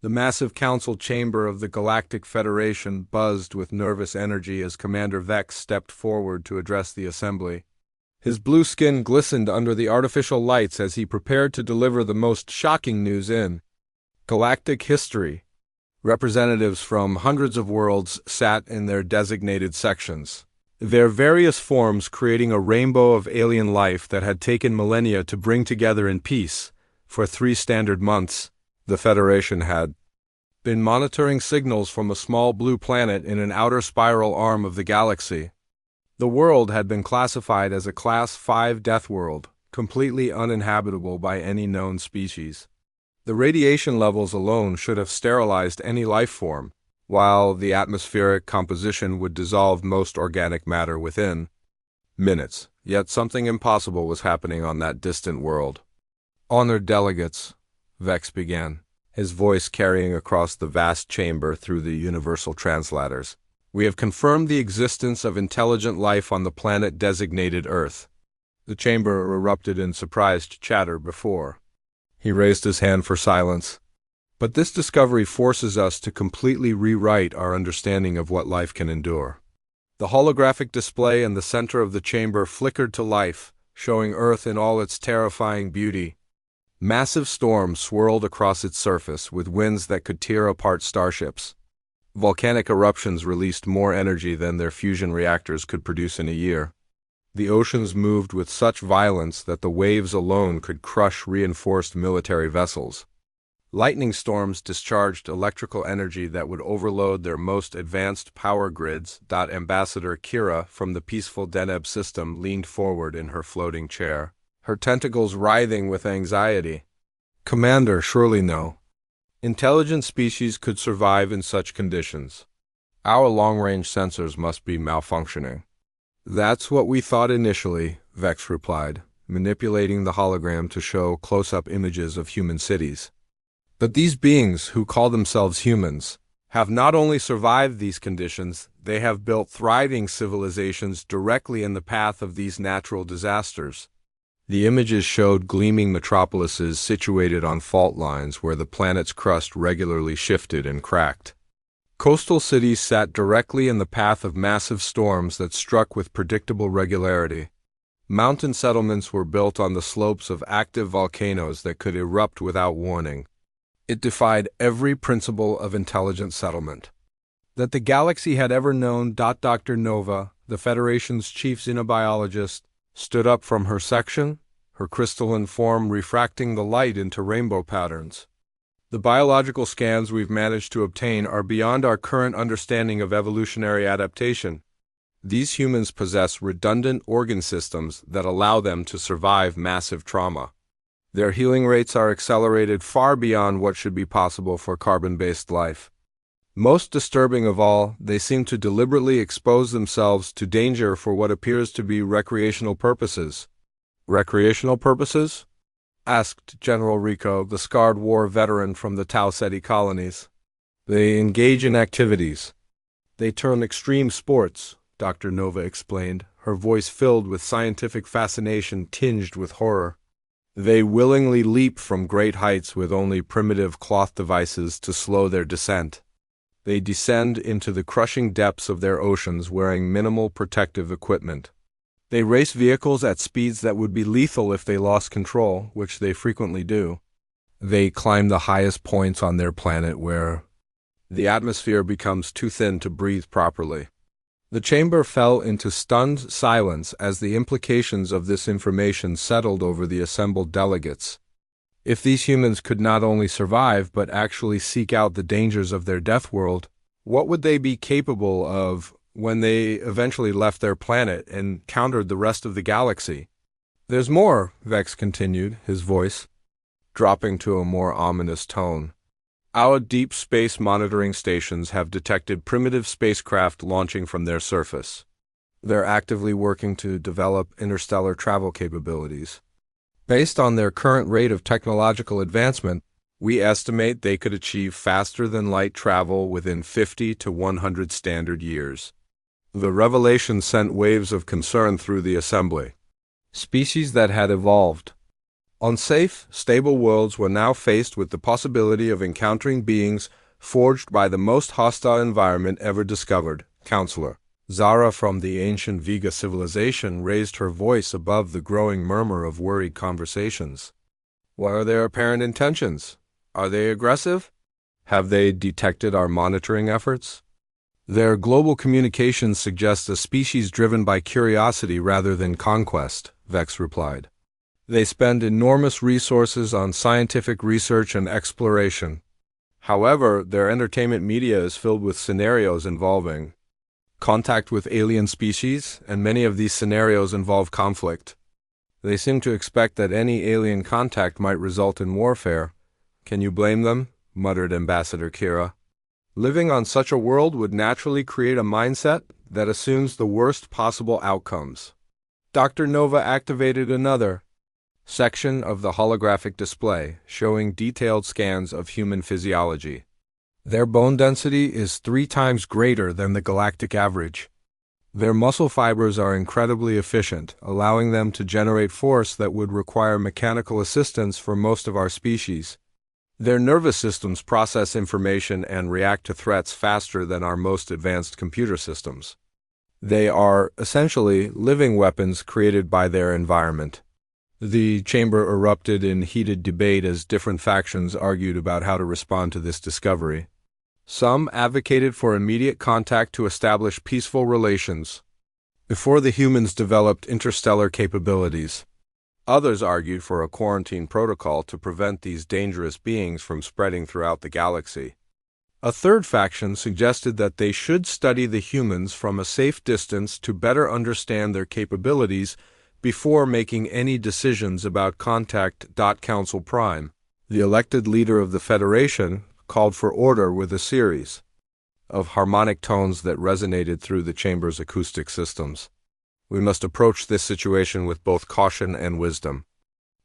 The massive council chamber of the Galactic Federation buzzed with nervous energy as Commander Vex stepped forward to address the assembly. His blue skin glistened under the artificial lights as he prepared to deliver the most shocking news in galactic history. Representatives from hundreds of worlds sat in their designated sections, their various forms creating a rainbow of alien life that had taken millennia to bring together in peace. For 3 standard months, the Federation had been monitoring signals from a small blue planet in an outer spiral arm of the galaxy. The world had been classified as a Class 5 Deathworld, completely uninhabitable by any known species. The radiation levels alone should have sterilized any life form, while the atmospheric composition would dissolve most organic matter within minutes. Yet something impossible was happening on that distant world. "Honored delegates," Vex began, his voice carrying across the vast chamber through the universal translators. "We have confirmed the existence of intelligent life on the planet designated Earth." The chamber erupted in surprised chatter before. He raised his hand for silence. "But this discovery forces us to completely rewrite our understanding of what life can endure." The holographic display in the center of the chamber flickered to life, showing Earth in all its terrifying beauty. Massive storms swirled across its surface with winds that could tear apart starships. Volcanic eruptions released more energy than their fusion reactors could produce in a year. The oceans moved with such violence that the waves alone could crush reinforced military vessels. Lightning storms discharged electrical energy that would overload their most advanced power grids. Ambassador Kira from the peaceful Deneb system leaned forward in her floating chair, her tentacles writhing with anxiety. "Commander, surely no intelligent species could survive in such conditions. Our long-range sensors must be malfunctioning." "That's what we thought initially," Vex replied, manipulating the hologram to show close-up images of human cities. "But these beings, who call themselves humans, have not only survived these conditions, they have built thriving civilizations directly in the path of these natural disasters." The images showed gleaming metropolises situated on fault lines where the planet's crust regularly shifted and cracked. Coastal cities sat directly in the path of massive storms that struck with predictable regularity. Mountain settlements were built on the slopes of active volcanoes that could erupt without warning. It defied every principle of intelligent settlement that the galaxy had ever known. Dr. Nova, the Federation's chief xenobiologist, stood up from her section, her crystalline form refracting the light into rainbow patterns. "The biological scans we've managed to obtain are beyond our current understanding of evolutionary adaptation. These humans possess redundant organ systems that allow them to survive massive trauma. Their healing rates are accelerated far beyond what should be possible for carbon-based life. Most disturbing of all, they seem to deliberately expose themselves to danger for what appears to be recreational purposes." "Recreational purposes?" asked General Rico, the scarred war veteran from the Tau Ceti colonies. "They engage in activities they term extreme sports," Dr. Nova explained, her voice filled with scientific fascination tinged with horror. "They willingly leap from great heights with only primitive cloth devices to slow their descent. They descend into the crushing depths of their oceans wearing minimal protective equipment. They race vehicles at speeds that would be lethal if they lost control, which they frequently do. They climb the highest points on their planet where the atmosphere becomes too thin to breathe properly." The chamber fell into stunned silence as the implications of this information settled over the assembled delegates. If these humans could not only survive but actually seek out the dangers of their death world, what would they be capable of when they eventually left their planet and encountered the rest of the galaxy? "There's more," Vex continued, his voice dropping to a more ominous tone. "Our deep space monitoring stations have detected primitive spacecraft launching from their surface. They're actively working to develop interstellar travel capabilities. Based on their current rate of technological advancement, we estimate they could achieve faster-than-light travel within 50 to 100 standard years." The revelation sent waves of concern through the assembly. Species that had evolved Unsafe, stable worlds were now faced with the possibility of encountering beings forged by the most hostile environment ever discovered. Counselor Zara from the ancient Vega civilization raised her voice above the growing murmur of worried conversations. What are their apparent intentions? Are they aggressive? Have they detected our monitoring efforts? Their global communications suggest a species driven by curiosity rather than conquest, Vex replied. They spend enormous resources on scientific research and exploration. However, their entertainment media is filled with scenarios involving contact with alien species, and many of these scenarios involve conflict. They seem to expect that any alien contact might result in warfare. Can you blame them? Muttered Ambassador Kira. Living on such a world would naturally create a mindset that assumes the worst possible outcomes. Dr. Nova activated another section of the holographic display, showing detailed scans of human physiology. Their bone density is 3 times greater than the galactic average. Their muscle fibers are incredibly efficient, allowing them to generate force that would require mechanical assistance for most of our species. Their nervous systems process information and react to threats faster than our most advanced computer systems. They are, essentially, living weapons created by their environment. The chamber erupted in heated debate as different factions argued about how to respond to this discovery. Some advocated for immediate contact to establish peaceful relations before the humans developed interstellar capabilities. Others argued for a quarantine protocol to prevent these dangerous beings from spreading throughout the galaxy. A third faction suggested that they should study the humans from a safe distance to better understand their capabilities before making any decisions about contact. Council Prime, the elected leader of the Federation, called for order with a series of harmonic tones that resonated through the chamber's acoustic systems. We must approach this situation with both caution and wisdom.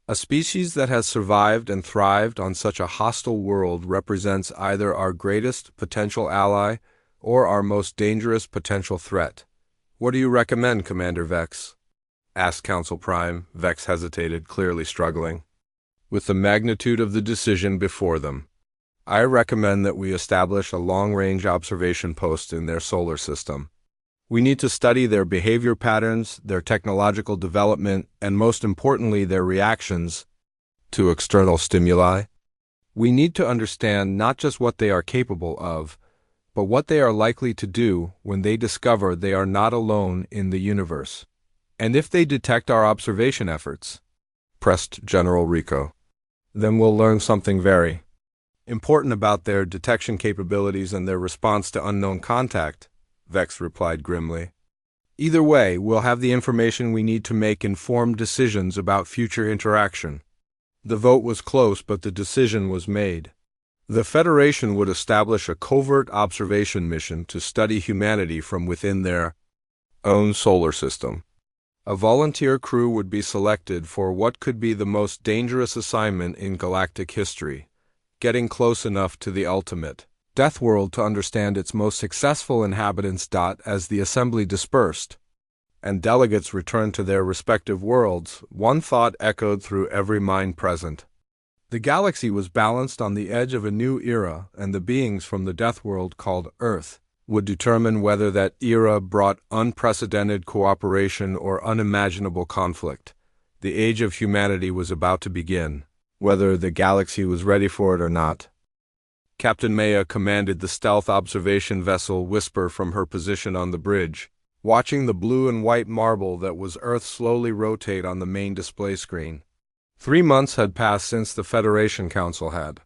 A species that has survived and thrived on such a hostile world represents either our greatest potential ally or our most dangerous potential threat. What do you recommend, Commander Vex? Asked Council Prime. Vex hesitated, clearly struggling with the magnitude of the decision before them. I recommend that we establish a long-range observation post in their solar system. We need to study their behavior patterns, their technological development, and most importantly, their reactions to external stimuli. We need to understand not just what they are capable of, but what they are likely to do when they discover they are not alone in the universe. And if they detect our observation efforts, pressed General Rico, then we'll learn something very important about their detection capabilities and their response to unknown contact, Vex replied grimly. Either way, we'll have the information we need to make informed decisions about future interaction. The vote was close, but the decision was made. The Federation would establish a covert observation mission to study humanity from within their own solar system. A volunteer crew would be selected for what could be the most dangerous assignment in galactic history, getting close enough to the ultimate Deathworld to understand its most successful inhabitants. As the assembly dispersed and delegates returned to their respective worlds, one thought echoed through every mind present. The galaxy was balanced on the edge of a new era, and the beings from the Deathworld called Earth would determine whether that era brought unprecedented cooperation or unimaginable conflict. The age of humanity was about to begin, whether the galaxy was ready for it or not. Captain Maya commanded the stealth observation vessel Whisper from her position on the bridge, watching the blue and white marble that was Earth slowly rotate on the main display screen. 3 months had passed since the Federation Council had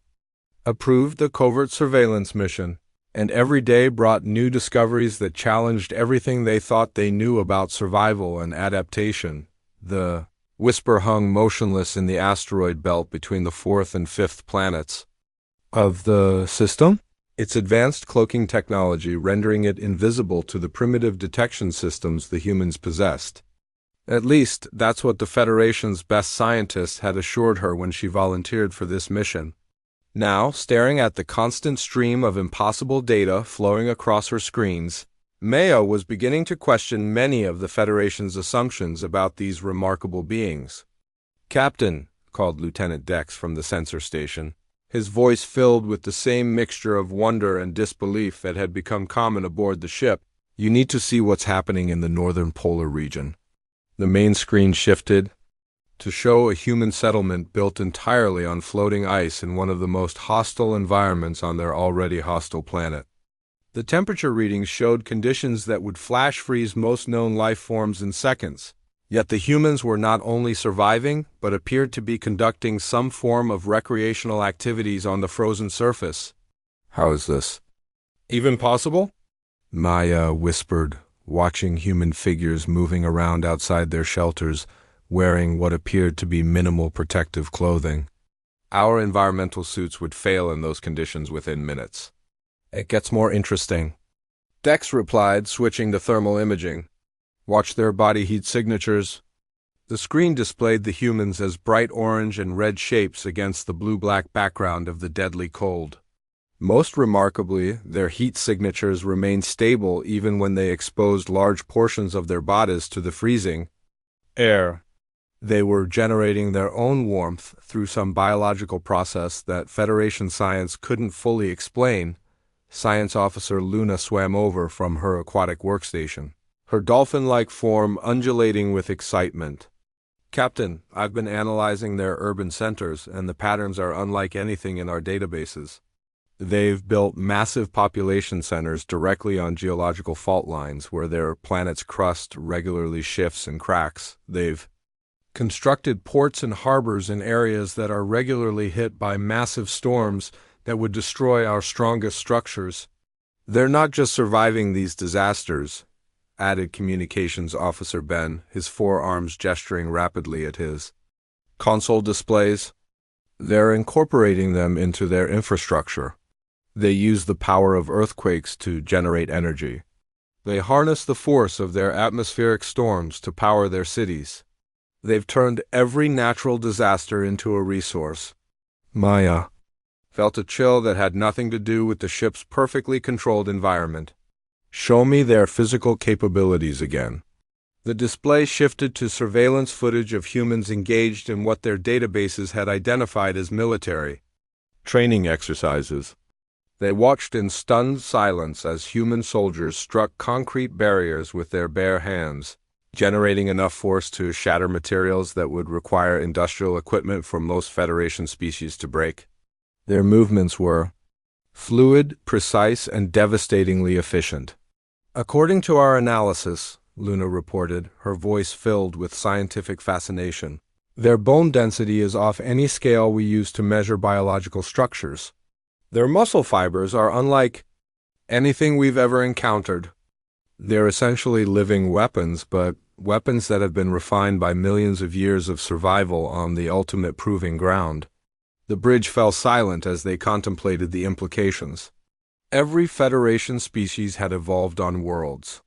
approved the covert surveillance mission, and every day brought new discoveries that challenged everything they thought they knew about survival and adaptation. The Whisper hung motionless in the asteroid belt between the 4th and 5th planets of the system, its advanced cloaking technology rendering it invisible to the primitive detection systems the humans possessed. At least, that's what the Federation's best scientists had assured her when she volunteered for this mission. Now, staring at the constant stream of impossible data flowing across her screens, Maya was beginning to question many of the Federation's assumptions about these remarkable beings. Captain, called Lieutenant Dex from the sensor station, his voice filled with the same mixture of wonder and disbelief that had become common aboard the ship. "You need to see what's happening in the northern polar region." The main screen shifted to show a human settlement built entirely on floating ice in one of the most hostile environments on their already hostile planet. The temperature readings showed conditions that would flash freeze most known life forms in seconds. Yet the humans were not only surviving, but appeared to be conducting some form of recreational activities on the frozen surface. "How is this even possible?" Maya whispered, watching human figures moving around outside their shelters, wearing what appeared to be minimal protective clothing. "Our environmental suits would fail in those conditions within minutes." "It gets more interesting," Dex replied, switching to thermal imaging. "Watch their body heat signatures." The screen displayed the humans as bright orange and red shapes against the blue-black background of the deadly cold. Most remarkably, their heat signatures remained stable even when they exposed large portions of their bodies to the freezing air. They were generating their own warmth through some biological process that Federation science couldn't fully explain. Science Officer Luna swam over from her aquatic workstation, her dolphin-like form undulating with excitement. "Captain, I've been analyzing their urban centers, and the patterns are unlike anything in our databases. They've built massive population centers directly on geological fault lines where their planet's crust regularly shifts and cracks. They've constructed ports and harbors in areas that are regularly hit by massive storms that would destroy our strongest structures. They're not just surviving these disasters," added Communications Officer Ben, his forearms gesturing rapidly at his console displays. "They're incorporating them into their infrastructure. They use the power of earthquakes to generate energy. They harness the force of their atmospheric storms to power their cities. They've turned every natural disaster into a resource." Maya felt a chill that had nothing to do with the ship's perfectly controlled environment. "Show me their physical capabilities again." The display shifted to surveillance footage of humans engaged in what their databases had identified as military training exercises. They watched in stunned silence as human soldiers struck concrete barriers with their bare hands, generating enough force to shatter materials that would require industrial equipment for most Federation species to break. Their movements were fluid, precise, and devastatingly efficient. "According to our analysis," Luna reported, her voice filled with scientific fascination, "their bone density is off any scale we use to measure biological structures. Their muscle fibers are unlike anything we've ever encountered. They're essentially living weapons, but weapons that have been refined by millions of years of survival on the ultimate proving ground." The bridge fell silent as they contemplated the implications. Every Federation species had evolved on worlds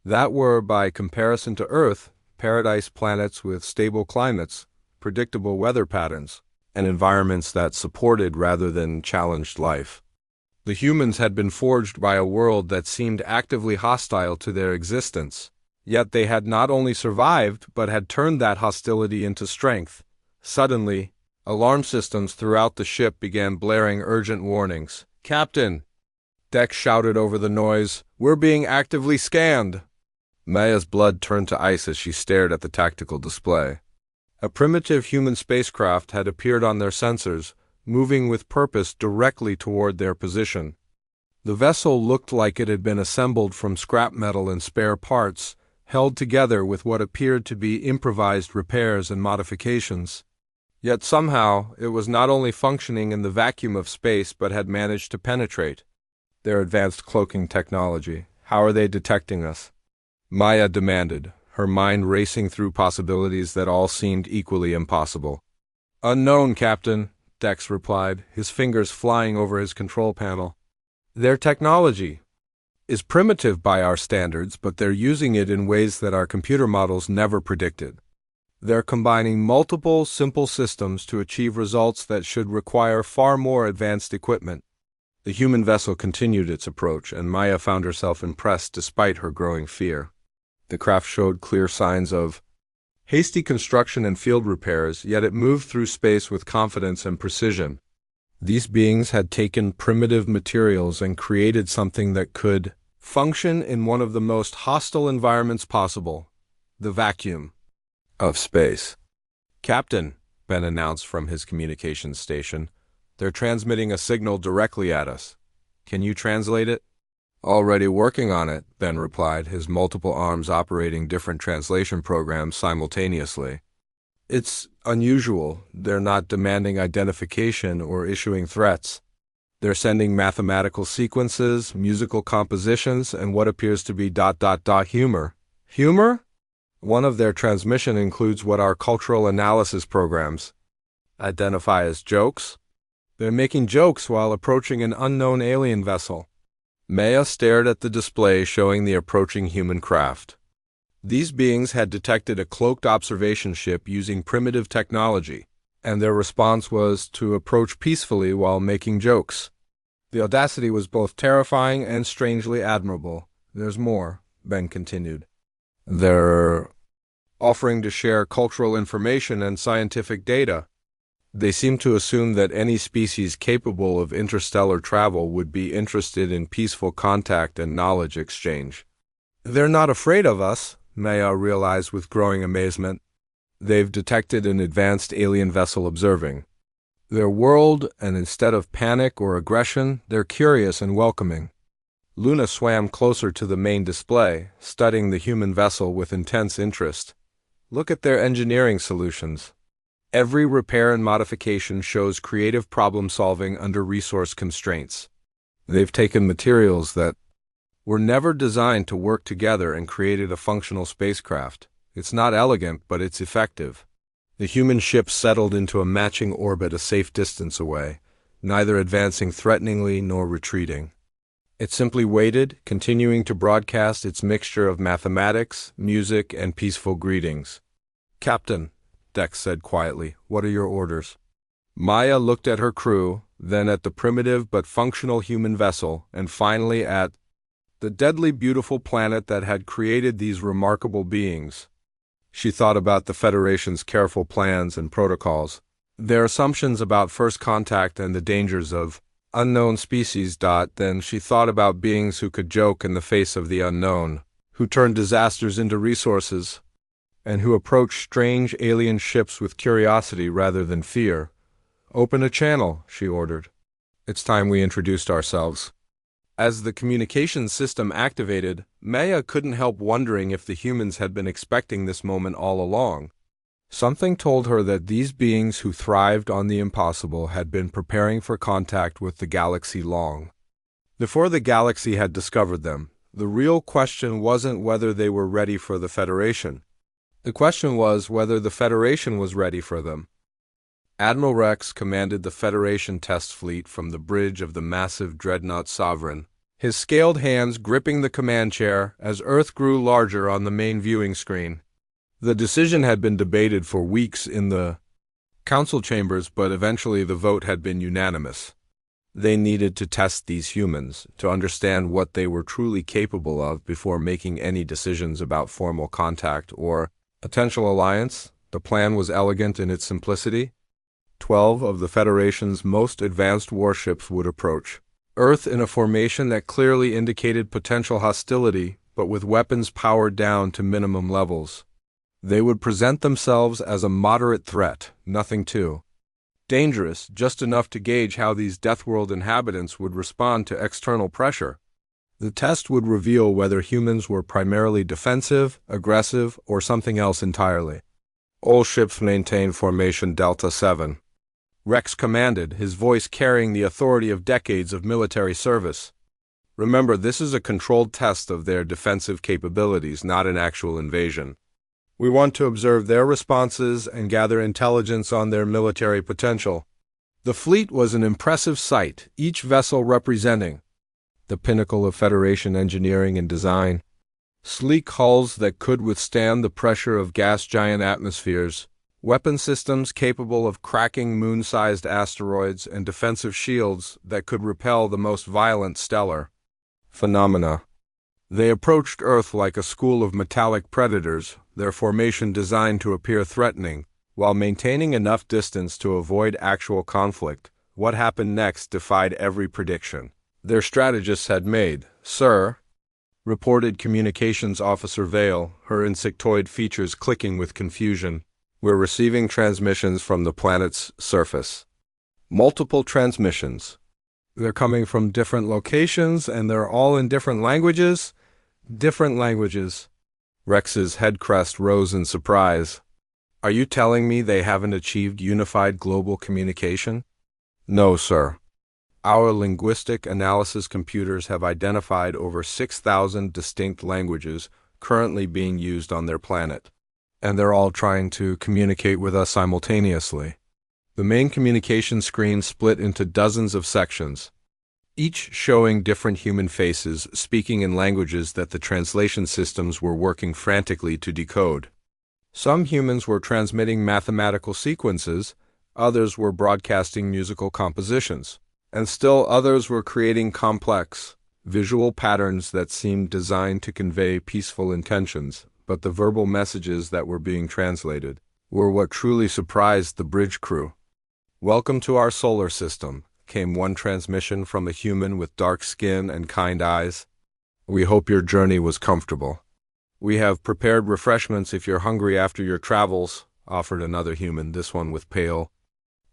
that were, by comparison to Earth, paradise planets with stable climates, predictable weather patterns, and environments that supported rather than challenged life. The humans had been forged by a world that seemed actively hostile to their existence. Yet they had not only survived, but had turned that hostility into strength. Suddenly, alarm systems throughout the ship began blaring urgent warnings. "Captain!" Dex shouted over the noise, "We're being actively scanned!" Maya's blood turned to ice as she stared at the tactical display. A primitive human spacecraft had appeared on their sensors, moving with purpose directly toward their position. The vessel looked like it had been assembled from scrap metal and spare parts, held together with what appeared to be improvised repairs and modifications. Yet somehow it was not only functioning in the vacuum of space but had managed to penetrate. "Their advanced cloaking technology. How are they detecting us?" Maya demanded, her mind racing through possibilities that all seemed equally impossible. "Unknown, Captain," Dex replied, his fingers flying over his control panel. "Their technology is primitive by our standards, but they're using it in ways that our computer models never predicted. They're combining multiple simple systems to achieve results that should require far more advanced equipment." The human vessel continued its approach, and Maya found herself impressed despite her growing fear. The craft showed clear signs of hasty construction and field repairs, yet it moved through space with confidence and precision. These beings had taken primitive materials and created something that could function in one of the most hostile environments possible, the vacuum of space. "Captain," Ben announced from his communications station, "they're transmitting a signal directly at us. Can you translate it?" "Already working on it," Ben replied, his multiple arms operating different translation programs simultaneously. "It's unusual. They're not demanding identification or issuing threats. They're sending mathematical sequences, musical compositions, and what appears to be humor." "Humor?" "One of their transmission includes what our cultural analysis programs identify as jokes. They're making jokes while approaching an unknown alien vessel." Maya stared at the display showing the approaching human craft. These beings had detected a cloaked observation ship using primitive technology, and their response was to approach peacefully while making jokes. The audacity was both terrifying and strangely admirable. "There's more," Ben continued. "They're offering to share cultural information and scientific data. They seem to assume that any species capable of interstellar travel would be interested in peaceful contact and knowledge exchange." "They're not afraid of us," Maya realized with growing amazement. "They've detected an advanced alien vessel observing their world, and instead of panic or aggression, they're curious and welcoming." Luna swam closer to the main display, studying the human vessel with intense interest. "Look at their engineering solutions. Every repair and modification shows creative problem-solving under resource constraints. They've taken materials that were never designed to work together and created a functional spacecraft. It's not elegant, but it's effective." The human ship settled into a matching orbit a safe distance away, neither advancing threateningly nor retreating. It simply waited, continuing to broadcast its mixture of mathematics, music, and peaceful greetings. "Captain," Dex said quietly, "what are your orders?" Maya looked at her crew, then at the primitive but functional human vessel, and finally at the deadly beautiful planet that had created these remarkable beings. She thought about the Federation's careful plans and protocols, their assumptions about first contact and the dangers of unknown species. Then she thought about beings who could joke in the face of the unknown, who turned disasters into resources, and who approached strange alien ships with curiosity rather than fear. "Open a channel," she ordered. It's time we introduced ourselves. As the communications system activated, Maya couldn't help wondering if the humans had been expecting this moment all along. Something told her that these beings who thrived on the impossible had been preparing for contact with the galaxy long before the galaxy had discovered them. The real question wasn't whether they were ready for the Federation. The question was whether the Federation was ready for them. Admiral Rex commanded the Federation test fleet from the bridge of the massive dreadnought Sovereign, his scaled hands gripping the command chair as Earth grew larger on the main viewing screen. The decision had been debated for weeks in the council chambers, but eventually the vote had been unanimous. They needed to test these humans, to understand what they were truly capable of before making any decisions about formal contact or potential alliance. The plan was elegant in its simplicity. 12 of the Federation's most advanced warships would approach Earth in a formation that clearly indicated potential hostility, but with weapons powered down to minimum levels. They would present themselves as a moderate threat, nothing too dangerous, just enough to gauge how these Deathworld inhabitants would respond to external pressure. The test would reveal whether humans were primarily defensive, aggressive, or something else entirely. All ships maintain formation Delta 7. Rex commanded, his voice carrying the authority of decades of military service. "Remember, this is a controlled test of their defensive capabilities, not an actual invasion. We want to observe their responses and gather intelligence on their military potential." The fleet was an impressive sight, each vessel representing the pinnacle of Federation engineering and design. Sleek hulls that could withstand the pressure of gas giant atmospheres, weapon systems capable of cracking moon-sized asteroids, and defensive shields that could repel the most violent stellar phenomena. They approached Earth like a school of metallic predators, their formation designed to appear threatening, while maintaining enough distance to avoid actual conflict. What happened next defied every prediction. Their strategists had made, "Sir," reported Communications Officer Vale, her insectoid features clicking with confusion. "We're receiving transmissions from the planet's surface. Multiple transmissions. They're coming from different locations, and they're all in different languages." Different languages. Rex's head crest rose in surprise. "Are you telling me they haven't achieved unified global communication?" "No, sir. Our linguistic analysis computers have identified over 6,000 distinct languages currently being used on their planet, and they're all trying to communicate with us simultaneously." The main communication screen split into dozens of sections, each showing different human faces speaking in languages that the translation systems were working frantically to decode. Some humans were transmitting mathematical sequences, others were broadcasting musical compositions, and still others were creating complex, visual patterns that seemed designed to convey peaceful intentions, but the verbal messages that were being translated were what truly surprised the bridge crew. "Welcome to our solar system," came one transmission from a human with dark skin and kind eyes. "We hope your journey was comfortable. We have prepared refreshments if you're hungry after your travels," offered another human, this one with pale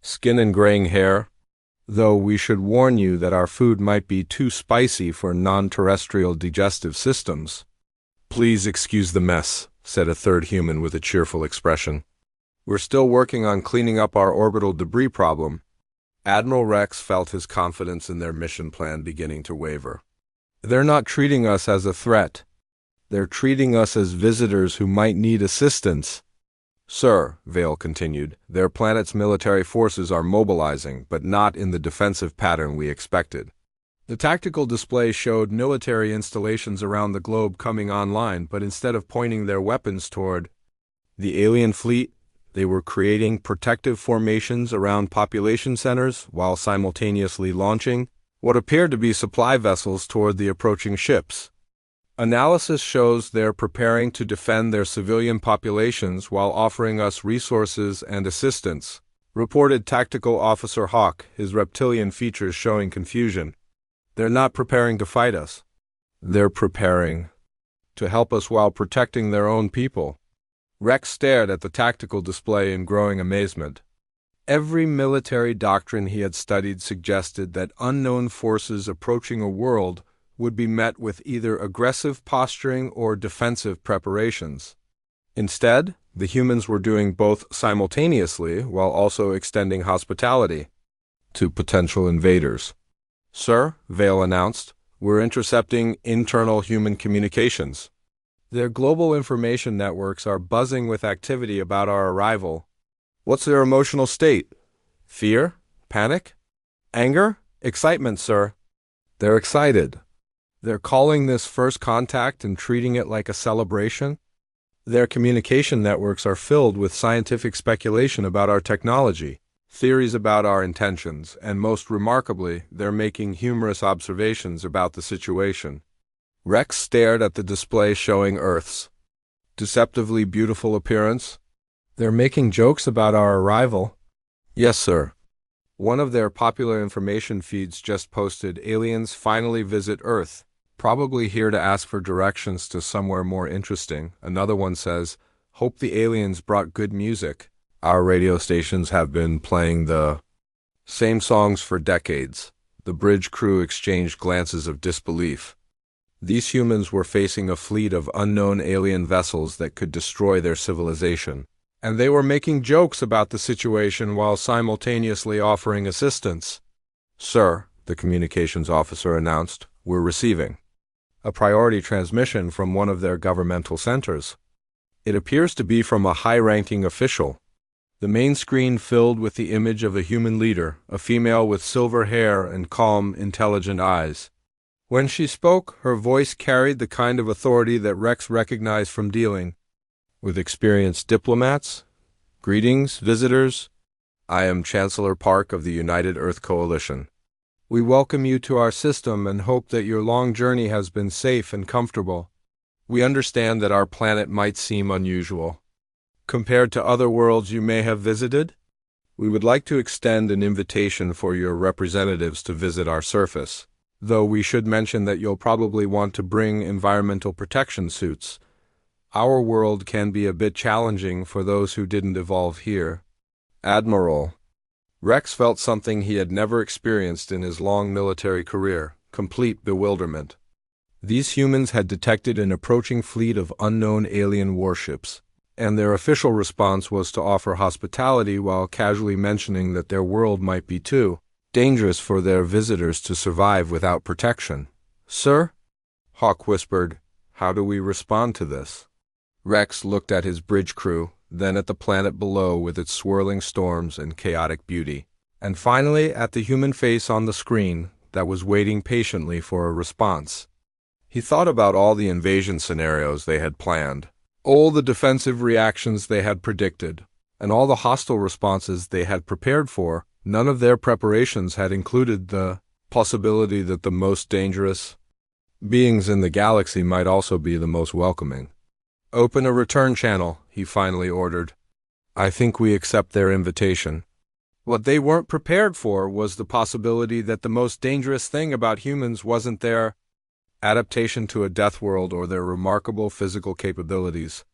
skin and graying hair. "Though we should warn you that our food might be too spicy for non-terrestrial digestive systems." "Please excuse the mess," said a third human with a cheerful expression. "We're still working on cleaning up our orbital debris problem." Admiral Rex felt his confidence in their mission plan beginning to waver. "They're not treating us as a threat. They're treating us as visitors who might need assistance." "Sir," Vale continued, "their planet's military forces are mobilizing, but not in the defensive pattern we expected." The tactical display showed military installations around the globe coming online, but instead of pointing their weapons toward the alien fleet, they were creating protective formations around population centers while simultaneously launching what appeared to be supply vessels toward the approaching ships. "Analysis shows they're preparing to defend their civilian populations while offering us resources and assistance," reported Tactical Officer Hawk, his reptilian features showing confusion. "They're not preparing to fight us. They're preparing to help us while protecting their own people." Rex stared at the tactical display in growing amazement. Every military doctrine he had studied suggested that unknown forces approaching a world would be met with either aggressive posturing or defensive preparations. Instead, the humans were doing both simultaneously while also extending hospitality to potential invaders. "Sir," Vale announced, "we're intercepting internal human communications. Their global information networks are buzzing with activity about our arrival." "What's their emotional state? Fear? Panic? Anger? Excitement, sir." "They're excited. They're calling this first contact and treating it like a celebration. Their communication networks are filled with scientific speculation about our technology, theories about our intentions, and most remarkably, they're making humorous observations about the situation." Rex stared at the display showing Earth's deceptively beautiful appearance. "They're making jokes about our arrival?" "Yes, sir. One of their popular information feeds just posted, 'Aliens finally visit Earth. Probably here to ask for directions to somewhere more interesting.' Another one says, 'Hope the aliens brought good music. Our radio stations have been playing the same songs for decades.'" The bridge crew exchanged glances of disbelief. These humans were facing a fleet of unknown alien vessels that could destroy their civilization, and they were making jokes about the situation while simultaneously offering assistance. "Sir," the communications officer announced, "we're receiving a priority transmission from one of their governmental centers. It appears to be from a high-ranking official." The main screen filled with the image of a human leader, a female with silver hair and calm, intelligent eyes. When she spoke, her voice carried the kind of authority that Rex recognized from dealing with experienced diplomats. "Greetings, visitors. I am Chancellor Park of the United Earth Coalition. We welcome you to our system and hope that your long journey has been safe and comfortable. We understand that our planet might seem unusual compared to other worlds you may have visited. We would like to extend an invitation for your representatives to visit our surface, though we should mention that you'll probably want to bring environmental protection suits. Our world can be a bit challenging for those who didn't evolve here. Admiral. Rex felt something he had never experienced in his long military career: complete bewilderment. These humans had detected an approaching fleet of unknown alien warships, and their official response was to offer hospitality while casually mentioning that their world might be too dangerous for their visitors to survive without protection. "Sir?" Hawk whispered, "how do we respond to this?" Rex looked at his bridge crew, then at the planet below with its swirling storms and chaotic beauty, and finally at the human face on the screen that was waiting patiently for a response. He thought about all the invasion scenarios they had planned, all the defensive reactions they had predicted, and all the hostile responses they had prepared for. None of their preparations had included the possibility that the most dangerous beings in the galaxy might also be the most welcoming. "Open a return channel," he finally ordered. "I think we accept their invitation." What they weren't prepared for was the possibility that the most dangerous thing about humans wasn't their adaptation to a Deathworld or their remarkable physical capabilities.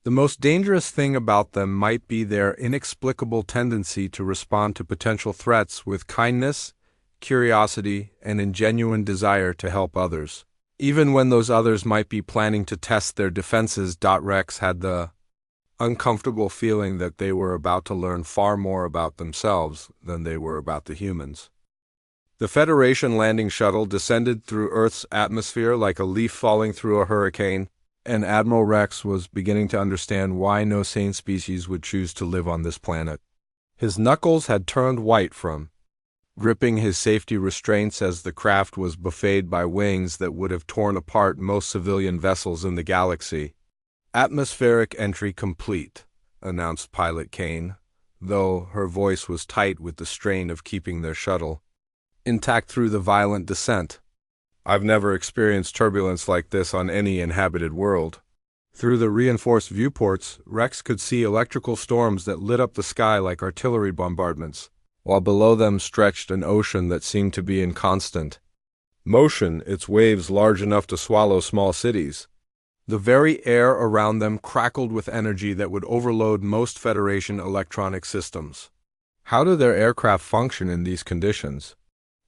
The most dangerous thing about them might be their inexplicable tendency to respond to potential threats with kindness, curiosity, and a genuine desire to help others, even when those others might be planning to test their defenses. Rex had the uncomfortable feeling that they were about to learn far more about themselves than they were about the humans. The Federation landing shuttle descended through Earth's atmosphere like a leaf falling through a hurricane, and Admiral Rex was beginning to understand why no sane species would choose to live on this planet. His knuckles had turned white from gripping his safety restraints as the craft was buffeted by wings that would have torn apart most civilian vessels in the galaxy. "Atmospheric entry complete," announced Pilot Kane, though her voice was tight with the strain of keeping their shuttle intact through the violent descent. "I've never experienced turbulence like this on any inhabited world." Through the reinforced viewports, Rex could see electrical storms that lit up the sky like artillery bombardments, while below them stretched an ocean that seemed to be in constant motion, its waves large enough to swallow small cities. The very air around them crackled with energy that would overload most Federation electronic systems. How do their aircraft function in these conditions?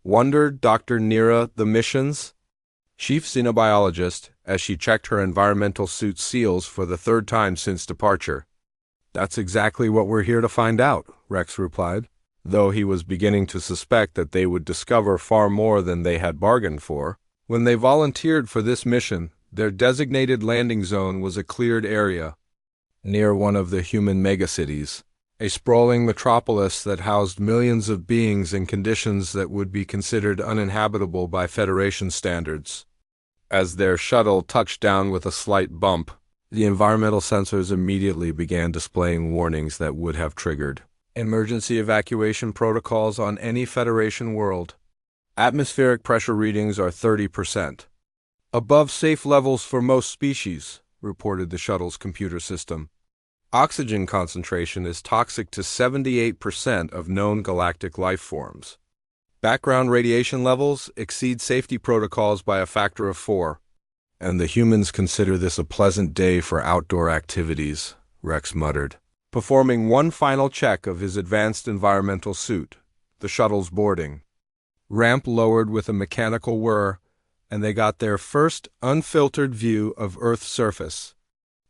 Wondered Dr. Nira, the mission's chief xenobiologist, as she checked her environmental suit seals for the third time since departure. "That's exactly what we're here to find out," Rex replied, though he was beginning to suspect that they would discover far more than they had bargained for. When they volunteered for this mission, their designated landing zone was a cleared area near one of the human megacities, a sprawling metropolis that housed millions of beings in conditions that would be considered uninhabitable by Federation standards. As their shuttle touched down with a slight bump, the environmental sensors immediately began displaying warnings that would have triggered emergency evacuation protocols on any Federation world. "Atmospheric pressure readings are 30%. Above safe levels for most species," reported the shuttle's computer system. "Oxygen concentration is toxic to 78% of known galactic life forms. Background radiation levels exceed safety protocols by a factor of 4. And the humans consider this a pleasant day for outdoor activities," Rex muttered, performing one final check of his advanced environmental suit. The shuttle's boarding ramp lowered with a mechanical whir, and they got their first unfiltered view of Earth's surface.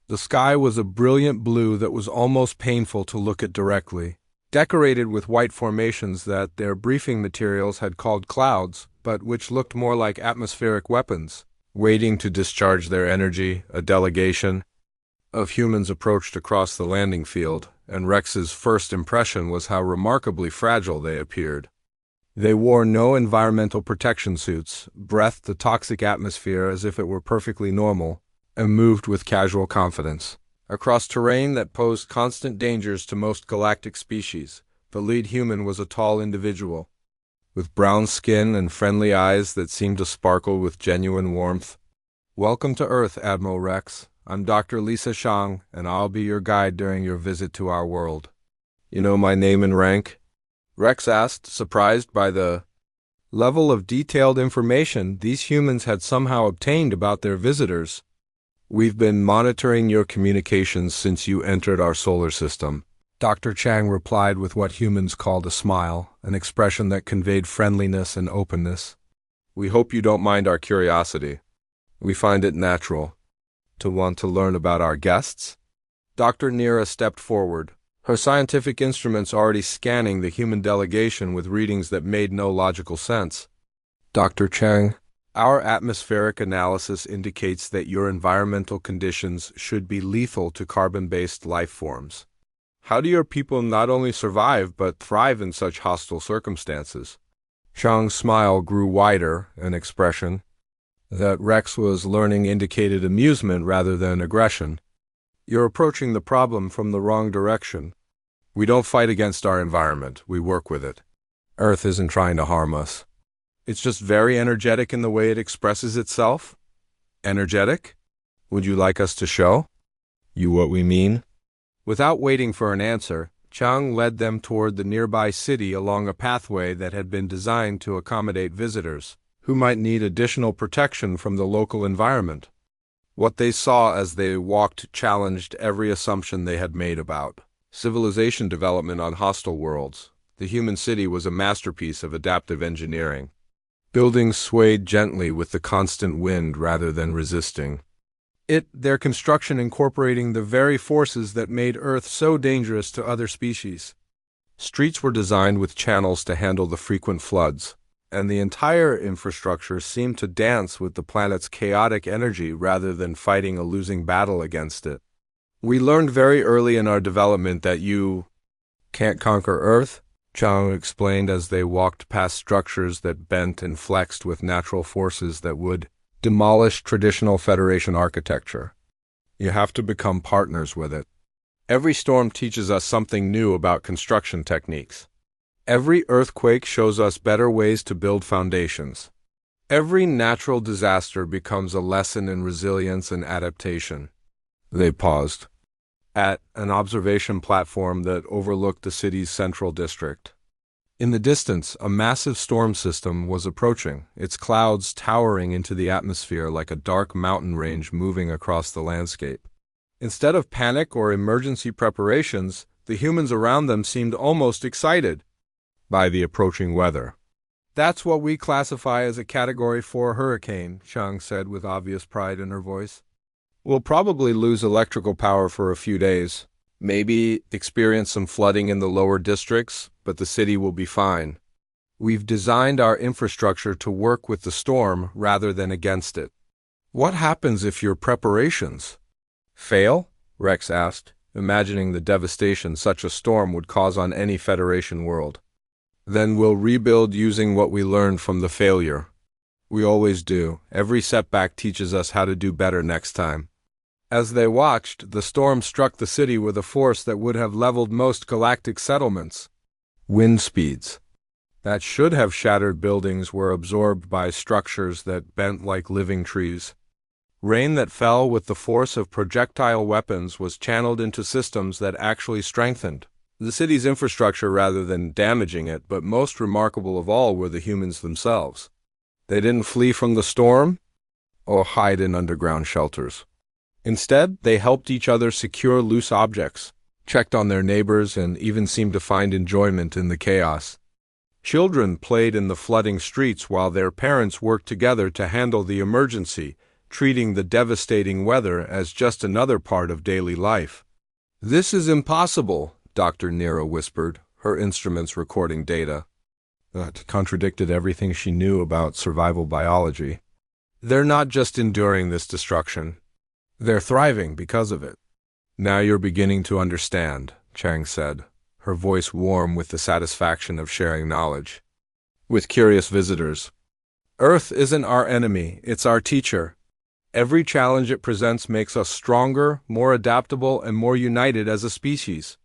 The sky was a brilliant blue that was almost painful to look at directly, decorated with white formations that their briefing materials had called clouds, but which looked more like atmospheric weapons, waiting to discharge their energy. A delegation of humans approached across the landing field, and Rex's first impression was how remarkably fragile they appeared. They wore no environmental protection suits, breathed the toxic atmosphere as if it were perfectly normal, and moved with casual confidence across terrain that posed constant dangers to most galactic species. The lead human was a tall individual with brown skin and friendly eyes that seemed to sparkle with genuine warmth. "Welcome to Earth, Admiral Rex. I'm Dr. Lisa Shang, and I'll be your guide during your visit to our world." "You know my name and rank?" Rex asked, surprised by the level of detailed information these humans had somehow obtained about their visitors. "We've been monitoring your communications since you entered our solar system," Dr. Chang replied with what humans called a smile, an expression that conveyed friendliness and openness. "We hope you don't mind our curiosity. We find it natural to want to learn about our guests." Dr. Nira stepped forward, her scientific instruments already scanning the human delegation with readings that made no logical sense. "Dr. Chang, our atmospheric analysis indicates that your environmental conditions should be lethal to carbon-based life forms. How do your people not only survive but thrive in such hostile circumstances?" Shang's smile grew wider, an expression that Rex was learning indicated amusement rather than aggression. "You're approaching the problem from the wrong direction. We don't fight against our environment, we work with it. Earth isn't trying to harm us. It's just very energetic in the way it expresses itself." "Energetic? Would you like us to show you what we mean?" Without waiting for an answer, Chang led them toward the nearby city along a pathway that had been designed to accommodate visitors who might need additional protection from the local environment. What they saw as they walked challenged every assumption they had made about civilization development on hostile worlds. The human city was a masterpiece of adaptive engineering. Buildings swayed gently with the constant wind rather than resisting their construction incorporating the very forces that made Earth so dangerous to other species. Streets were designed with channels to handle the frequent floods, and the entire infrastructure seemed to dance with the planet's chaotic energy rather than fighting a losing battle against it. "We learned very early in our development that you can't conquer Earth," Chang explained as they walked past structures that bent and flexed with natural forces that would demolish traditional Federation architecture. "You have to become partners with it. Every storm teaches us something new about construction techniques. Every earthquake shows us better ways to build foundations. Every natural disaster becomes a lesson in resilience and adaptation." They paused at an observation platform that overlooked the city's central district. In the distance, a massive storm system was approaching, its clouds towering into the atmosphere like a dark mountain range moving across the landscape. Instead of panic or emergency preparations, the humans around them seemed almost excited by the approaching weather. "That's what we classify as a Category 4 hurricane," Chang said with obvious pride in her voice. "We'll probably lose electrical power for a few days. Maybe experience some flooding in the lower districts, but the city will be fine. We've designed our infrastructure to work with the storm rather than against it." "What happens if your preparations fail?" Rex asked, imagining the devastation such a storm would cause on any Federation world. "Then we'll rebuild using what we learned from the failure. We always do. Every setback teaches us how to do better next time." As they watched, the storm struck the city with a force that would have leveled most galactic settlements. Wind speeds that should have shattered buildings were absorbed by structures that bent like living trees. Rain that fell with the force of projectile weapons was channeled into systems that actually strengthened the city's infrastructure rather than damaging it, but most remarkable of all were the humans themselves. They didn't flee from the storm or hide in underground shelters. Instead, they helped each other secure loose objects, checked on their neighbors, and even seemed to find enjoyment in the chaos. Children played in the flooding streets while their parents worked together to handle the emergency, treating the devastating weather as just another part of daily life. "This is impossible," Dr. Nira whispered, her instruments recording data that contradicted everything she knew about survival biology. "They're not just enduring this destruction. They're thriving because of it." "Now you're beginning to understand," Chang said, her voice warm with the satisfaction of sharing knowledge with curious visitors. "Earth isn't our enemy, it's our teacher. Every challenge it presents makes us stronger, more adaptable, and more united as a species."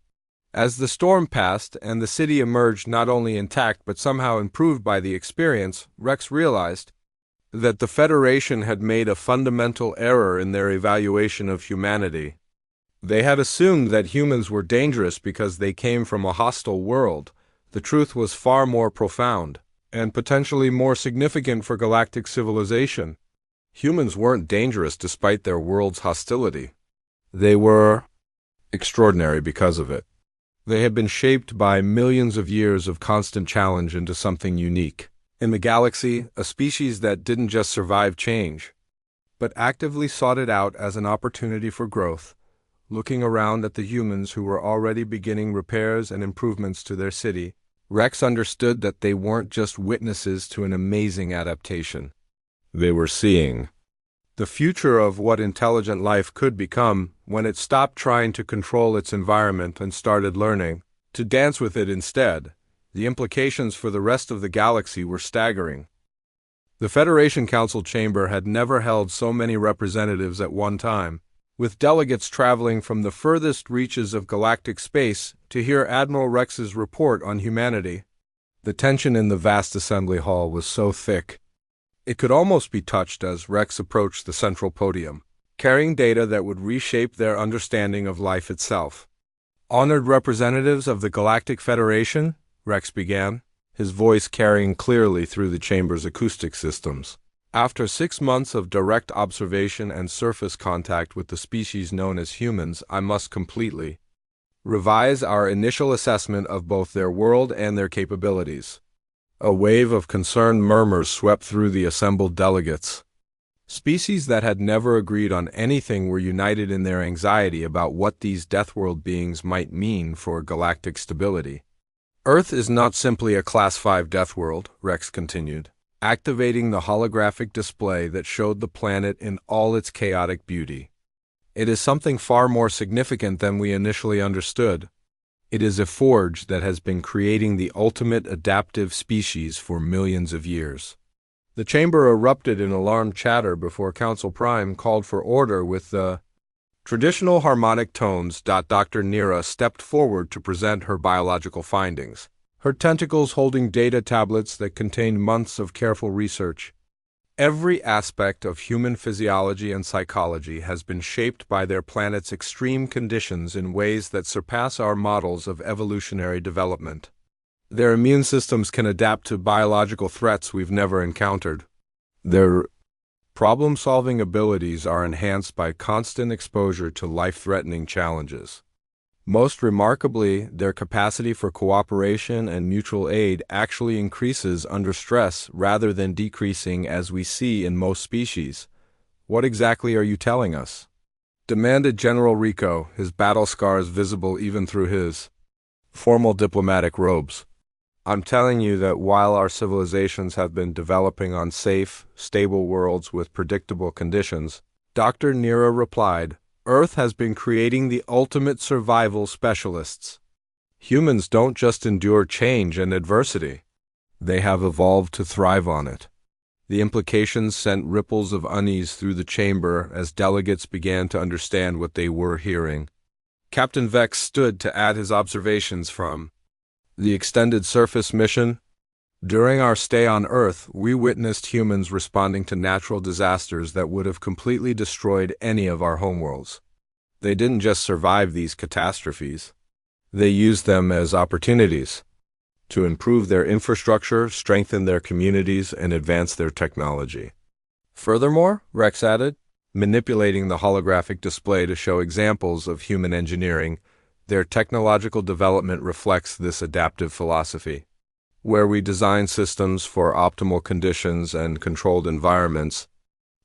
As the storm passed and the city emerged not only intact but somehow improved by the experience, Rex realized that the Federation had made a fundamental error in their evaluation of humanity. They had assumed that humans were dangerous because they came from a hostile world. The truth was far more profound, and potentially more significant for galactic civilization. Humans weren't dangerous despite their world's hostility. They were extraordinary because of it. They had been shaped by millions of years of constant challenge into something unique. In the galaxy, a species that didn't just survive change, but actively sought it out as an opportunity for growth. Looking around at the humans who were already beginning repairs and improvements to their city, Rex understood that they weren't just witnesses to an amazing adaptation. They were seeing the future of what intelligent life could become when it stopped trying to control its environment and started learning to dance with it instead. The implications for the rest of the galaxy were staggering. The Federation Council chamber had never held so many representatives at one time, with delegates traveling from the furthest reaches of galactic space to hear Admiral Rex's report on humanity. The tension in the vast assembly hall was so thick it could almost be touched as Rex approached the central podium, carrying data that would reshape their understanding of life itself. "Honored representatives of the Galactic Federation," Rex began, his voice carrying clearly through the chamber's acoustic systems. "After 6 months of direct observation and surface contact with the species known as humans, I must completely revise our initial assessment of both their world and their capabilities." A wave of concerned murmurs swept through the assembled delegates. Species that had never agreed on anything were united in their anxiety about what these Deathworld beings might mean for galactic stability. "Earth is not simply a Class 5 Deathworld," Rex continued, activating the holographic display that showed the planet in all its chaotic beauty. "It is something far more significant than we initially understood. It is a forge that has been creating the ultimate adaptive species for millions of years." The chamber erupted in alarmed chatter before Council Prime called for order with the traditional harmonic tones. Dr. Nira stepped forward to present her biological findings, her tentacles holding data tablets that contained months of careful research. "Every aspect of human physiology and psychology has been shaped by their planet's extreme conditions in ways that surpass our models of evolutionary development. Their immune systems can adapt to biological threats we've never encountered. Their problem-solving abilities are enhanced by constant exposure to life-threatening challenges. Most remarkably, their capacity for cooperation and mutual aid actually increases under stress rather than decreasing as we see in most species." "What exactly are you telling us?" demanded General Rico, his battle scars visible even through his formal diplomatic robes. "I'm telling you that while our civilizations have been developing on safe, stable worlds with predictable conditions," Dr. Nira replied, "Earth has been creating the ultimate survival specialists. Humans don't just endure change and adversity. They have evolved to thrive on it." The implications sent ripples of unease through the chamber as delegates began to understand what they were hearing. Captain Vex stood to add his observations from the extended surface mission. "During our stay on Earth, we witnessed humans responding to natural disasters that would have completely destroyed any of our homeworlds. They didn't just survive these catastrophes. They used them as opportunities to improve their infrastructure, strengthen their communities, and advance their technology." "Furthermore," Rex added, manipulating the holographic display to show examples of human engineering, "their technological development reflects this adaptive philosophy, where we design systems for optimal conditions and controlled environments.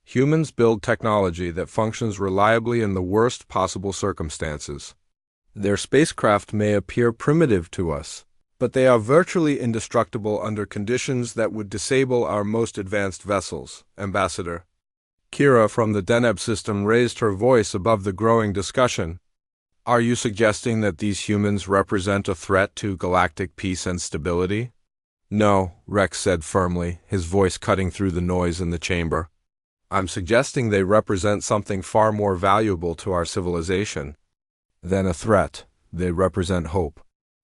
Humans build technology that functions reliably in the worst possible circumstances. Their spacecraft may appear primitive to us, but they are virtually indestructible under conditions that would disable our most advanced vessels, Ambassador." Kira from the Deneb system raised her voice above the growing discussion. "Are you suggesting that these humans represent a threat to galactic peace and stability?" "No," Rex said firmly, his voice cutting through the noise in the chamber. "I'm suggesting they represent something far more valuable to our civilization than a threat. They represent hope.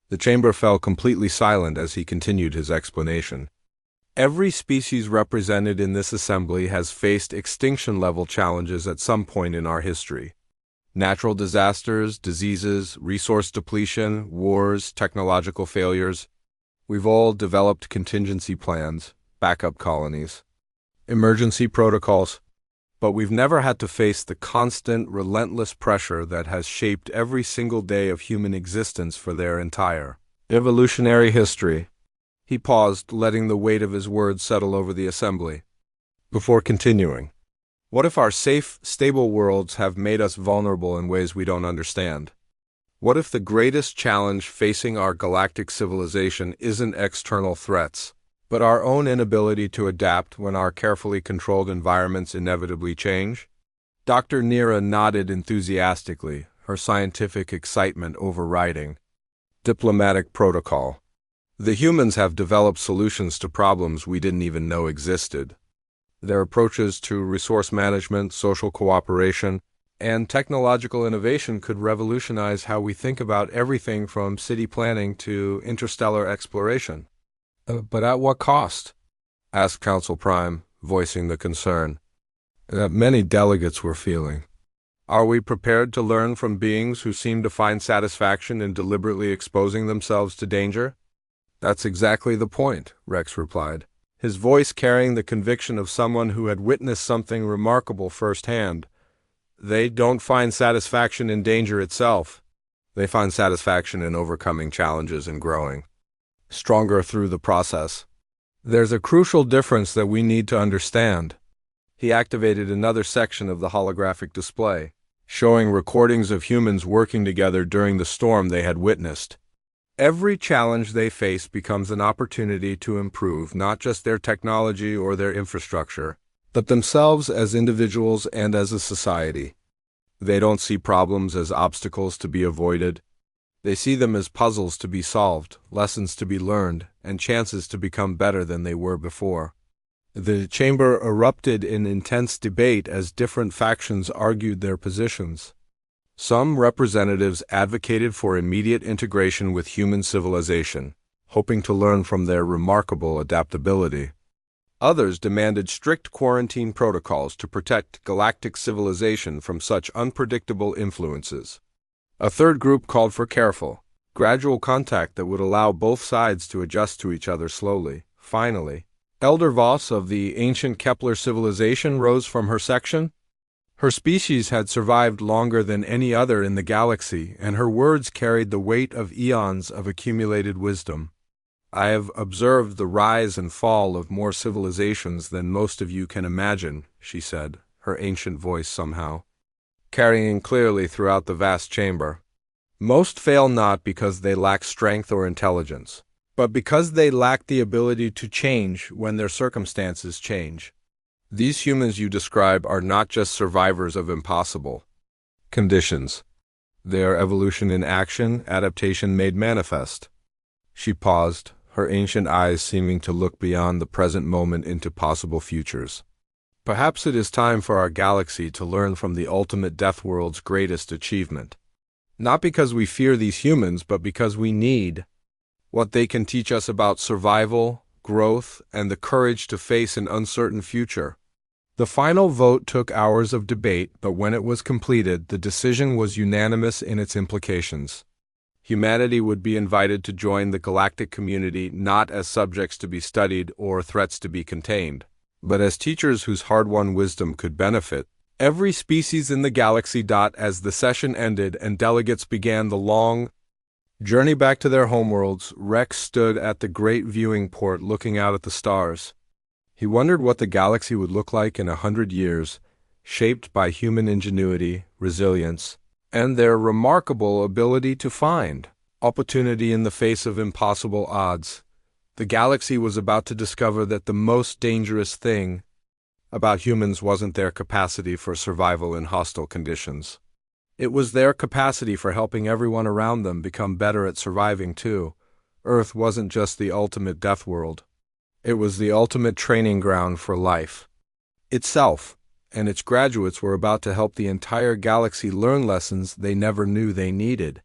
The chamber fell completely silent as he continued his explanation. Every species represented in this assembly has faced extinction-level challenges at some point in our history. Natural disasters, diseases, resource depletion, wars, technological failures. We've all developed contingency plans, backup colonies, emergency protocols, but we've never had to face the constant, relentless pressure that has shaped every single day of human existence for their entire evolutionary history. He paused, letting the weight of his words settle over the assembly. Before continuing, what if our safe, stable worlds have made us vulnerable in ways we don't understand? What if the greatest challenge facing our galactic civilization isn't external threats, but our own inability to adapt when our carefully controlled environments inevitably change? Dr. Neera nodded enthusiastically, her scientific excitement overriding diplomatic protocol. The humans have developed solutions to problems we didn't even know existed. Their approaches to resource management, social cooperation, and technological innovation could revolutionize how we think about everything from city planning to interstellar exploration. But at what cost? Asked Council Prime, voicing the concern that many delegates were feeling. Are we prepared to learn from beings who seem to find satisfaction in deliberately exposing themselves to danger? That's exactly the point, Rex replied, his voice carrying the conviction of someone who had witnessed something remarkable firsthand. They don't find satisfaction in danger itself. They find satisfaction in overcoming challenges and growing stronger through the process. There's a crucial difference that we need to understand. He activated another section of the holographic display, showing recordings of humans working together during the storm they had witnessed. Every challenge they face becomes an opportunity to improve not just their technology or their infrastructure, but themselves as individuals and as a society. They don't see problems as obstacles to be avoided. They see them as puzzles to be solved, lessons to be learned, and chances to become better than they were before. The chamber erupted in intense debate as different factions argued their positions. Some representatives advocated for immediate integration with human civilization, hoping to learn from their remarkable adaptability. Others demanded strict quarantine protocols to protect galactic civilization from such unpredictable influences. A third group called for careful, gradual contact that would allow both sides to adjust to each other slowly. Finally, Elder Voss of the ancient Kepler civilization rose from her section. Her species had survived longer than any other in the galaxy, and her words carried the weight of eons of accumulated wisdom. I have observed the rise and fall of more civilizations than most of you can imagine, she said, her ancient voice somehow carrying clearly throughout the vast chamber. Most fail not because they lack strength or intelligence, but because they lack the ability to change when their circumstances change. These humans you describe are not just survivors of impossible conditions. They are evolution in action, adaptation made manifest. She paused, her ancient eyes seeming to look beyond the present moment into possible futures. Perhaps it is time for our galaxy to learn from the ultimate Deathworld's greatest achievement. Not because we fear these humans, but because we need what they can teach us about survival, growth, and the courage to face an uncertain future. The final vote took hours of debate, but when it was completed, the decision was unanimous in its implications. Humanity would be invited to join the galactic community not as subjects to be studied or threats to be contained, but as teachers whose hard-won wisdom could benefit every species in the galaxy. As the session ended and delegates began the long journey back to their homeworlds, Rex stood at the great viewing port looking out at the stars. He wondered what the galaxy would look like in 100 years, shaped by human ingenuity, resilience, and their remarkable ability to find opportunity in the face of impossible odds. The galaxy was about to discover that the most dangerous thing about humans wasn't their capacity for survival in hostile conditions. It was their capacity for helping everyone around them become better at surviving too. Earth wasn't just the ultimate death world. It was the ultimate training ground for life itself, and its graduates were about to help the entire galaxy learn lessons they never knew they needed.